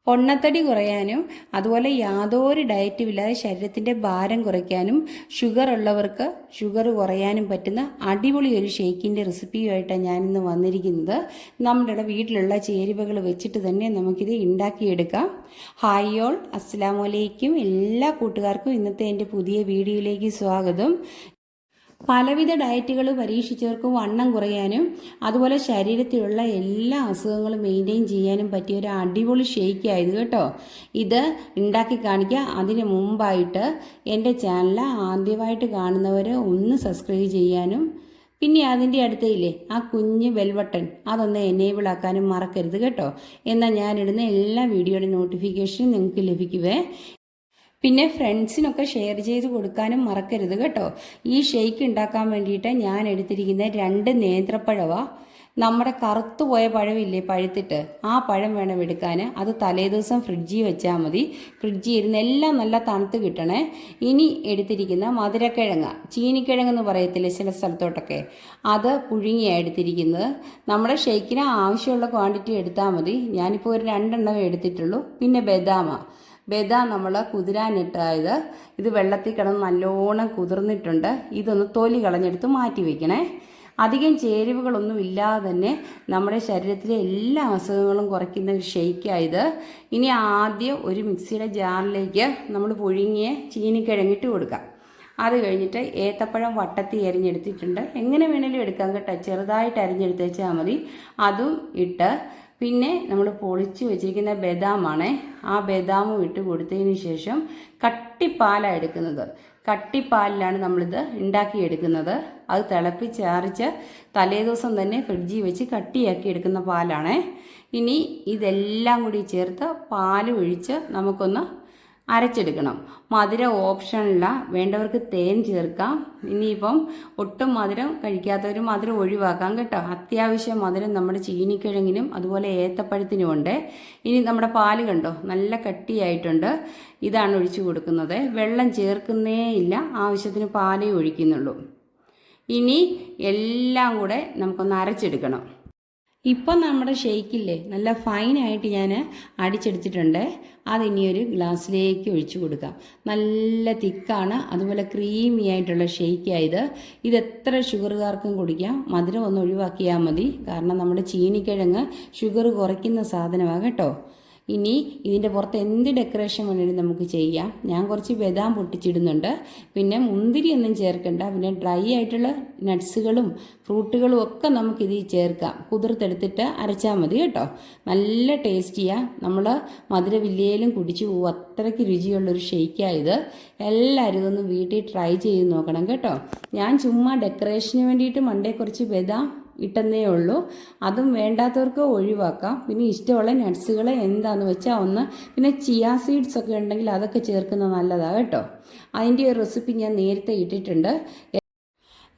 പൊണ്ണത്തടി കുറയാനും അതുപോലെ യാതൊരു ഡയറ്റും ഇല്ലാതെ ശരീരത്തിൻ്റെ ഭാരം കുറയ്ക്കാനും ഷുഗർ ഉള്ളവർക്ക് ഷുഗർ കുറയാനും പറ്റുന്ന അടിപൊളി ഒരു ഷേക്കിൻ്റെ റെസിപ്പിയുമായിട്ടാണ് ഞാനിന്ന് വന്നിരിക്കുന്നത്. നമ്മുടെ വീട്ടിലുള്ള ചേരുവകൾ വെച്ചിട്ട് തന്നെ നമുക്കിത് ഉണ്ടാക്കിയെടുക്കാം. ഹായ് ഓൾ, അസ്സലാമു അലൈക്കും. എല്ലാ കൂട്ടുകാർക്കും ഇന്നത്തെ എൻ്റെ പുതിയ വീഡിയോയിലേക്ക് സ്വാഗതം. പലവിധ ഡയറ്റുകൾ പരീക്ഷിച്ചവർക്ക് വണ്ണം കുറയാനും അതുപോലെ ശരീരത്തിലുള്ള എല്ലാ അസുഖങ്ങളും മെയിൻറ്റെയിൻ ചെയ്യാനും പറ്റിയ ഒരു അടിപൊളി ഷേക്കായത് കേട്ടോ. ഇത് ഉണ്ടാക്കി കാണിക്കുക. അതിന് മുമ്പായിട്ട് എൻ്റെ ചാനൽ ആദ്യമായിട്ട് കാണുന്നവർ ഒന്ന് സബ്സ്ക്രൈബ് ചെയ്യാനും പിന്നെ അതിൻ്റെ അടുത്തയില്ലേ ആ കുഞ്ഞ് ബെൽ ബട്ടൺ അതൊന്ന് എനേബിൾ ആക്കാനും മറക്കരുത് കേട്ടോ. എന്നാൽ ഞാനിടുന്ന എല്ലാ വീഡിയോയുടെ നോട്ടിഫിക്കേഷനും നിങ്ങൾക്ക് ലഭിക്കുവേ. പിന്നെ ഫ്രണ്ട്സിനൊക്കെ ഷെയർ ചെയ്ത് കൊടുക്കാനും മറക്കരുത് കേട്ടോ. ഈ ഷേക്ക് ഉണ്ടാക്കാൻ വേണ്ടിയിട്ട് ഞാൻ എടുത്തിരിക്കുന്ന 2 നേന്ത്രപ്പഴമാണ്. നമ്മുടെ കറുത്തുപോയ പഴമില്ലേ, പഴുത്തിട്ട് ആ പഴം വേണം എടുക്കാൻ. അത് തലേദിവസം ഫ്രിഡ്ജിൽ വെച്ചാൽ മതി. ഫ്രിഡ്ജിൽ ഇരുന്ന് എല്ലാം നല്ല തണുത്ത് കിട്ടണേ. ഇനി എടുത്തിരിക്കുന്ന മധുരക്കിഴങ്ങ്, ചീനിക്കിഴങ്ങെന്ന് പറയത്തില്ലേ ചില സ്ഥലത്തോട്ടൊക്കെ, അത് പുഴുങ്ങിയാണ് എടുത്തിരിക്കുന്നത്. നമ്മുടെ ഷേക്കിന് ആവശ്യമുള്ള ക്വാണ്ടിറ്റി എടുത്താൽ മതി. ഞാനിപ്പോൾ ഒരു 2 എണ്ണമേ എടുത്തിട്ടുള്ളൂ. പിന്നെ ബദാം നമ്മൾ കുതിരാനിട്ടായത്. ഇത് വെള്ളത്തിൽ കിടന്ന് നല്ലോണം കുതിർന്നിട്ടുണ്ട്. ഇതൊന്ന് തൊലി കളഞ്ഞെടുത്ത് മാറ്റി വയ്ക്കണേ. അധികം ചേരുവകളൊന്നും ഇല്ലാതെ തന്നെ നമ്മുടെ ശരീരത്തിലെ എല്ലാ അസുഖങ്ങളും കുറയ്ക്കുന്ന ഒരു ഷേക്കായത്. ഇനി ആദ്യം ഒരു മിക്സിയുടെ ജാറിലേക്ക് നമ്മൾ പുഴുങ്ങിയ ചീനിക്കിഴങ്ങിട്ട് കൊടുക്കാം. അത് കഴിഞ്ഞിട്ട് ഏത്തപ്പഴം വട്ടത്തി അരിഞ്ഞെടുത്തിട്ടുണ്ട്. എങ്ങനെ വേണേലും എടുക്കാം കേട്ടോ, ചെറുതായിട്ട് അരിഞ്ഞെടുത്ത് വെച്ചാൽ മതി. അതും ഇട്ട് പിന്നെ നമ്മൾ പൊളിച്ച് വെച്ചിരിക്കുന്ന ബദാമാണ്. ആ ബദാമും ഇട്ട് കൊടുത്തതിന് ശേഷം കട്ടിപ്പാലാണ് എടുക്കുന്നത്. കട്ടിപ്പാലിലാണ് നമ്മളിത് ഉണ്ടാക്കിയെടുക്കുന്നത്. അത് തിളപ്പിച്ചാറിച്ച് തലേദിവസം തന്നെ ഫ്രിഡ്ജിൽ വെച്ച് കട്ടിയാക്കി എടുക്കുന്ന പാലാണ്. ഇനി ഇതെല്ലാം കൂടി ചേർത്ത് പാൽ ഒഴിച്ച് നമുക്കൊന്ന് അരച്ചെടുക്കണം. മധുരം ഓപ്ഷനില്ല, വേണ്ടവർക്ക് തേൻ ചേർക്കാം. ഇനിയിപ്പം ഒട്ടും മധുരം കഴിക്കാത്തവർ മധുരം ഒഴിവാക്കാം കേട്ടോ. അത്യാവശ്യം മധുരം നമ്മുടെ ചീനിക്കിഴങ്ങിനും അതുപോലെ ഏത്തപ്പഴത്തിനും ഉണ്ട്. ഇനി നമ്മുടെ പാല് കണ്ടോ നല്ല കട്ടിയായിട്ടുണ്ട്. ഇതാണ് ഒഴിച്ചു കൊടുക്കുന്നത്. വെള്ളം ചേർക്കുന്നേ ഇല്ല, ആവശ്യത്തിന് പാലേ ഒഴിക്കുന്നുള്ളൂ. ഇനി എല്ലാം കൂടെ നമുക്കൊന്ന് അരച്ചെടുക്കണം. ഇപ്പം നമ്മുടെ ഷേക്കില്ലേ നല്ല ഫൈനായിട്ട് ഞാൻ അടിച്ചെടുത്തിട്ടുണ്ട്. അതിനി ഒരു ഗ്ലാസ്സിലേക്ക് ഒഴിച്ചു കൊടുക്കാം. നല്ല തിക്കാണ്, അതുപോലെ ക്രീമി ആയിട്ടുള്ള ഷേക്കായത്. ഇത് എത്ര ഷുഗറുകാർക്കും കുടിക്കാം. മധുരം ഒന്ന് ഒഴിവാക്കിയാൽ മതി, കാരണം നമ്മുടെ ചീനിക്കിഴങ്ങ് ഷുഗർ കുറയ്ക്കുന്ന സാധനമാണ് കേട്ടോ. ഇനി ഇതിൻ്റെ പുറത്ത് എന്ത് ഡെക്കറേഷൻ വേണമെങ്കിലും നമുക്ക് ചെയ്യാം. ഞാൻ കുറച്ച് ബദാം പൊട്ടിച്ചിടുന്നുണ്ട്. പിന്നെ മുന്തിരിയൊന്നും ചേർക്കണ്ട. പിന്നെ ഡ്രൈ ആയിട്ടുള്ള നട്ട്സുകളും ഫ്രൂട്ടുകളും ഒക്കെ നമുക്കിതിൽ ചേർക്കാം. കുതിർത്തെടുത്തിട്ട് അരച്ചാൽ മതി കേട്ടോ. നല്ല ടേസ്റ്റിയാണ്. നമ്മൾ മധുരവില്ലേലും കുടിച്ചു പോകും, അത്രയ്ക്ക് രുചിയുള്ളൊരു ഷേക്കായത്. എല്ലാവരും ഇതൊന്ന് വീട്ടിൽ ട്രൈ ചെയ്ത് നോക്കണം കേട്ടോ. ഞാൻ ചുമ്മാ ഡെക്കറേഷന് വേണ്ടിയിട്ട് മണ്ടേ കുറച്ച് ബദാം ഇട്ടെന്നേ ഉള്ളൂ. അതും വേണ്ടാത്തവർക്ക് ഒഴിവാക്കാം. പിന്നെ ഇഷ്ടമുള്ള നട്ട്സുകൾ എന്താണെന്ന് വെച്ചാൽ ഒന്ന്, പിന്നെ ചിയാ സീഡ്സ് ഒക്കെ ഉണ്ടെങ്കിൽ അതൊക്കെ ചേർക്കുന്നത് നല്ലതാണ് കേട്ടോ. അതിൻ്റെ ഒരു റെസിപ്പി ഞാൻ നേരത്തെ ഇട്ടിട്ടുണ്ട്.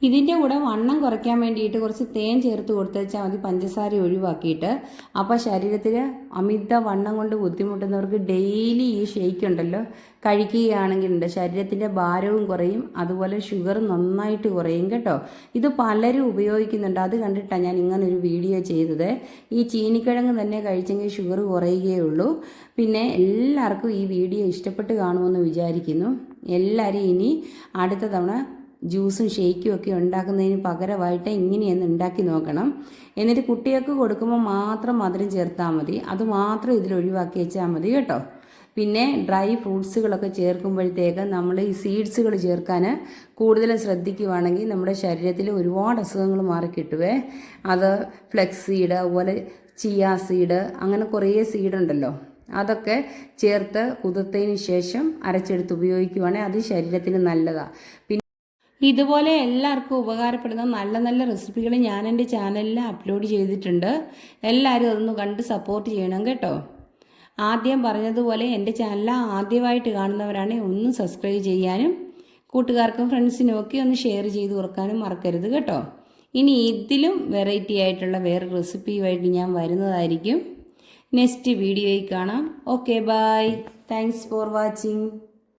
ഇതിൻ്റെ കൂടെ വണ്ണം കുറയ്ക്കാൻ വേണ്ടിയിട്ട് കുറച്ച് തേൻ ചേർത്ത് കൊടുത്തുവെച്ചാൽ മതി, പഞ്ചസാര ഒഴിവാക്കിയിട്ട്. അപ്പോൾ ശരീരത്തിൽ അമിത വണ്ണം കൊണ്ട് ബുദ്ധിമുട്ടുന്നവർക്ക് ഡെയിലി ഈ ഷേക്ക് ഉണ്ടല്ലോ കഴിക്കുകയാണെങ്കിലുണ്ട് ശരീരത്തിൻ്റെ ഭാരവും കുറയും, അതുപോലെ ഷുഗർ നന്നായിട്ട് കുറയും കേട്ടോ. ഇത് പലരും ഉപയോഗിക്കുന്നുണ്ട്. അത് കണ്ടിട്ടാണ് ഞാൻ ഇങ്ങനൊരു വീഡിയോ ചെയ്തത്. ഈ ചീനിക്കിഴങ്ങ് തന്നെ കഴിച്ചെങ്കിൽ ഷുഗർ കുറയുകയുള്ളൂ. പിന്നെ എല്ലാവർക്കും ഈ വീഡിയോ ഇഷ്ടപ്പെട്ട് കാണുമെന്ന് വിചാരിക്കുന്നു. എല്ലാവരും ഇനി അടുത്ത തവണ ജ്യൂസും ഷേക്കും ഒക്കെ ഉണ്ടാക്കുന്നതിന് പകരമായിട്ട് ഇങ്ങനെയൊന്ന് ഉണ്ടാക്കി നോക്കണം. എന്നിട്ട് കുട്ടികൾക്ക് കൊടുക്കുമ്പോൾ മാത്രം മധുരം ചേർത്താൽ മതി. അത് മാത്രം ഇതിൽ ഒഴിവാക്കി വെച്ചാൽ മതി കേട്ടോ. പിന്നെ ഡ്രൈ ഫ്രൂട്ട്സുകളൊക്കെ ചേർക്കുമ്പോഴത്തേക്ക് നമ്മൾ ഈ സീഡ്സുകൾ ചേർക്കാൻ കൂടുതലും ശ്രദ്ധിക്കുകയാണെങ്കിൽ നമ്മുടെ ശരീരത്തിൽ ഒരുപാട് അസുഖങ്ങൾ മാറിക്കിട്ടുവേ. അത് ഫ്ലെക്സ് സീഡ്, അതുപോലെ ചിയാ സീഡ്, അങ്ങനെ കുറേ സീഡുണ്ടല്ലോ. അതൊക്കെ ചേർത്ത് കുതിർത്തതിന് ശേഷം അരച്ചെടുത്ത് ഉപയോഗിക്കുവാണെങ്കിൽ അത് ശരീരത്തിന് നല്ലതാണ്. ഇതുപോലെ എല്ലാവർക്കും ഉപകാരപ്പെടുന്ന നല്ല നല്ല റെസിപ്പികൾ ഞാൻ എൻ്റെ ചാനലിൽ അപ്ലോഡ് ചെയ്തിട്ടുണ്ട്. എല്ലാവരും അതൊന്ന് കണ്ട് സപ്പോർട്ട് ചെയ്യണം കേട്ടോ. ആദ്യം പറഞ്ഞതുപോലെ എൻ്റെ ചാനൽ ആദ്യമായിട്ട് കാണുന്നവരാണെങ്കിൽ ഒന്ന് സബ്സ്ക്രൈബ് ചെയ്യാനും കൂട്ടുകാർക്കും ഫ്രണ്ട്സിനും ഒക്കെ ഒന്ന് ഷെയർ ചെയ്ത് കൊടുക്കാനും മറക്കരുത് കേട്ടോ. ഇനി ഇതിലും വെറൈറ്റി ആയിട്ടുള്ള വേറെ റെസിപ്പിയുമായിട്ട് ഞാൻ വരുന്നതായിരിക്കും. നെക്സ്റ്റ് വീഡിയോയിൽ കാണാം. Okay, bye. Thanks for watching.